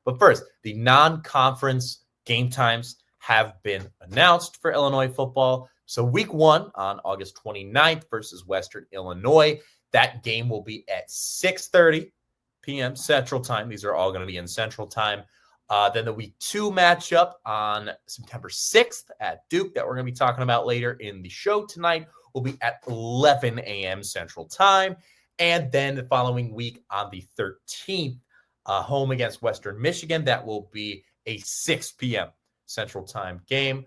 But first, the non-conference game times have been announced for Illinois football. So week 1 on August 29th versus Western Illinois. That game will be at 6:30 p.m. Central Time. These are all going to be in Central Time. Then the week 2 matchup on September 6th at Duke that we're going to be talking about later in the show tonight will be at 11 a.m. Central Time. And then the following week on the 13th, home against Western Michigan, that will be a 6 p.m. Central Time game.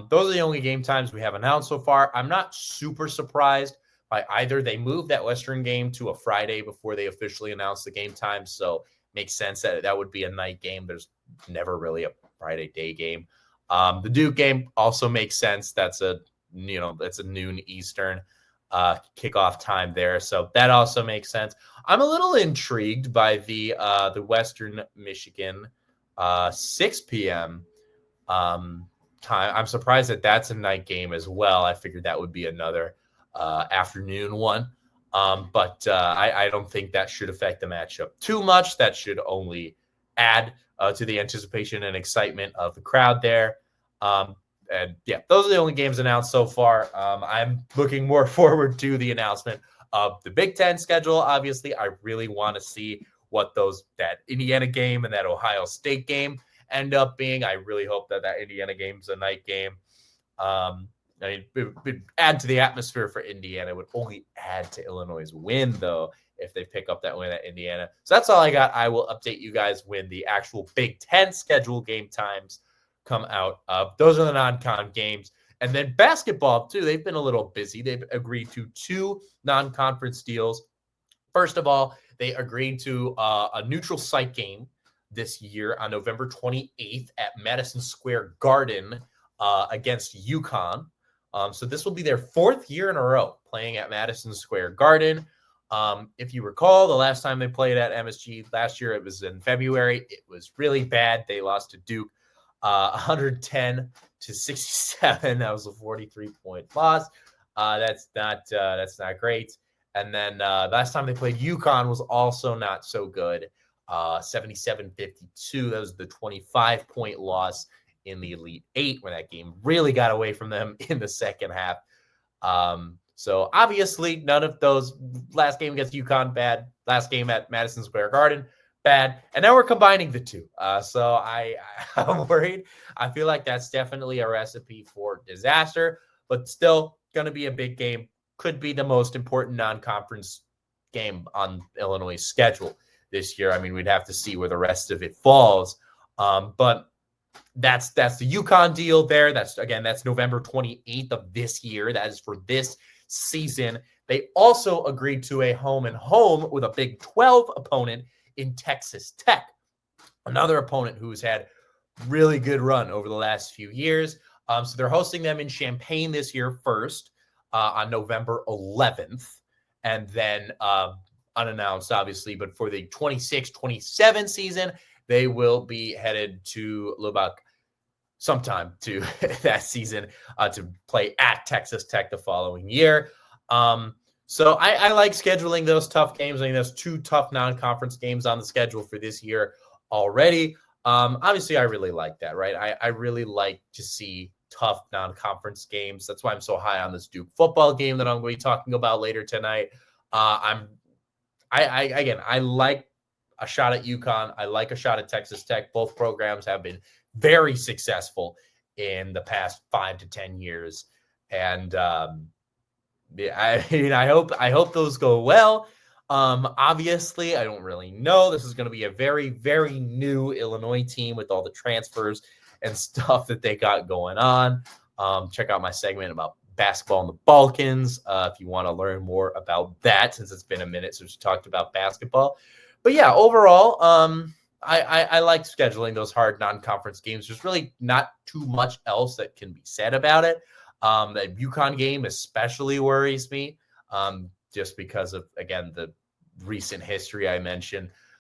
Those are the only game times we have announced so far. I'm not super surprised by either. They moved that Western game to a Friday before they officially announced the game time, so makes sense that that would be a night game. There's never really a Friday day game. The Duke game also makes sense. That's a noon Eastern kickoff time there, so that also makes sense. I'm a little intrigued by the Western Michigan 6 p.m. Time. I'm surprised that that's a night game as well. I figured that would be another afternoon one. But I don't think that should affect the matchup too much. That should only add to the anticipation and excitement of the crowd there. And yeah, those are the only games announced so far. I'm looking more forward to the announcement of the Big Ten schedule. Obviously, I really want to see what that Indiana game and that Ohio State game end up being. I really hope that Indiana game's a night game. It would add to the atmosphere for Indiana. It would only add to Illinois' win, though, if they pick up that win at Indiana. So that's all I got. I will update you guys when the actual Big Ten schedule game times come out. Those are the non-con games. And then basketball, too. They've been a little busy. They've agreed to 2 non-conference deals. First of all, they agreed to a neutral site game this year on November 28th at Madison Square Garden against UConn. So this will be their 4th year in a row playing at Madison Square Garden. If you recall, the last time they played at MSG last year, it was in February. It was really bad. They lost to Duke 110-67. That was a 43-point loss. That's not great. And then last time they played UConn was also not so good. 77-52. That was the 25-point loss in the Elite Eight, when that game really got away from them in the second half. So obviously none of those. Last game against UConn, bad. Last game at Madison Square Garden, bad. And now we're combining the two. So I'm worried. I feel like that's definitely a recipe for disaster, but still going to be a big game. Could be the most important non-conference game on Illinois' schedule this year. I mean, we'd have to see where the rest of it falls. But that's the UConn deal there. That's November 28th of this year. That is for this season. They also agreed to a home and home with a Big 12 opponent in Texas Tech, another opponent who's had really good run over the last few years. So they're hosting them in Champaign this year first on November 11th, and then unannounced, obviously, but for the 26-27 season, they will be headed to Lubbock sometime to that season to play at Texas Tech the following year. So I like scheduling those tough games. I mean, there's 2 tough non-conference games on the schedule for this year already. Obviously, I really like that, right? I really like to see tough non-conference games. That's why I'm so high on this Duke football game that I'm going to be talking about later tonight. I like a shot at UConn. I like a shot at Texas Tech. Both programs have been very successful in the past 5 to 10 years. And I hope those go well. Obviously, I don't really know. This is going to be a very, very new Illinois team with all the transfers and stuff that they got going on. Check out my segment about basketball in the Balkans if you want to learn more about that, since it's been a minute since we talked about basketball. But yeah, overall, I like scheduling those hard non-conference games. There's really not too much else that can be said about it. That UConn game especially worries me, just because of, again, the recent history I mentioned.